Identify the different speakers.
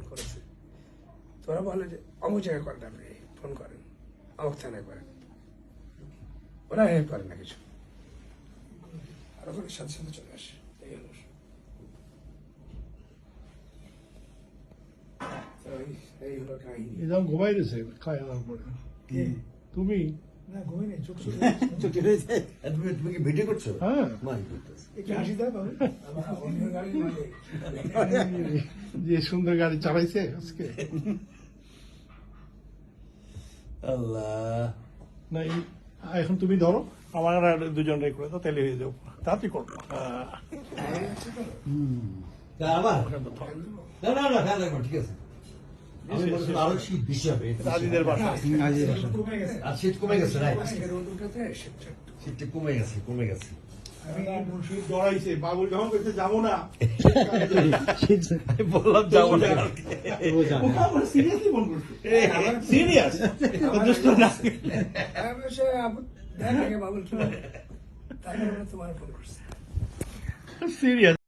Speaker 1: Phone করেছে, তোরা বলে যে অমুক জায়গায় করেন, আপনি ফোন করেন, অমুক থানায় করেন, ওরা হেল্প করে না কিছু, আর ওখানে সাথে সাথে চলে আসে। এই হলো এই হলো কাহিনী।
Speaker 2: এরকম ঘুমাই গেছে খাওয়া দাওয়ার পরে। তুমি
Speaker 1: না ঘুমিয়ে নেই, চোখ চলে
Speaker 3: চোখে রয়েছে। আর তুমি কি ভিডিও করছো?
Speaker 2: হ্যাঁ।
Speaker 3: My goodness.
Speaker 1: একটু হাসি দেয় বাবু, আমার অন্য গাড়ি মালিক।
Speaker 2: যে সুন্দর গাড়ি চালাইছে আজকে।
Speaker 3: আল্লাহ।
Speaker 2: না এখন তুমি ধরো, আমার আর দুজন রে করে তো তাহলে হয়ে যাবো, তাড়াতাড়ি করবো।
Speaker 3: আবার না না না খেয়াল রাখবো, ঠিক আছে। আমি বলছি আরো শীত বেশি হবে।
Speaker 2: দাদিদের বাসা।
Speaker 1: কমে গেছে,
Speaker 3: আর শীত কমে গেছে, রাইট।
Speaker 1: আজকে রোদ উঠেছে, শীতটা একটু।
Speaker 3: শীতটা কমে গেছে, কমে গেছে।
Speaker 2: শীত ডরাইছে, বাবুল যখন করতে যাবো না।
Speaker 3: আমি বললাম যাবো না।
Speaker 2: সিরিয়াসলি ফোন করছে। সিরিয়াস।
Speaker 1: আমি সে দেখ আগে বাবুল কি বলে, তারপরে তোমার ফোন করছে।
Speaker 2: সিরিয়াস।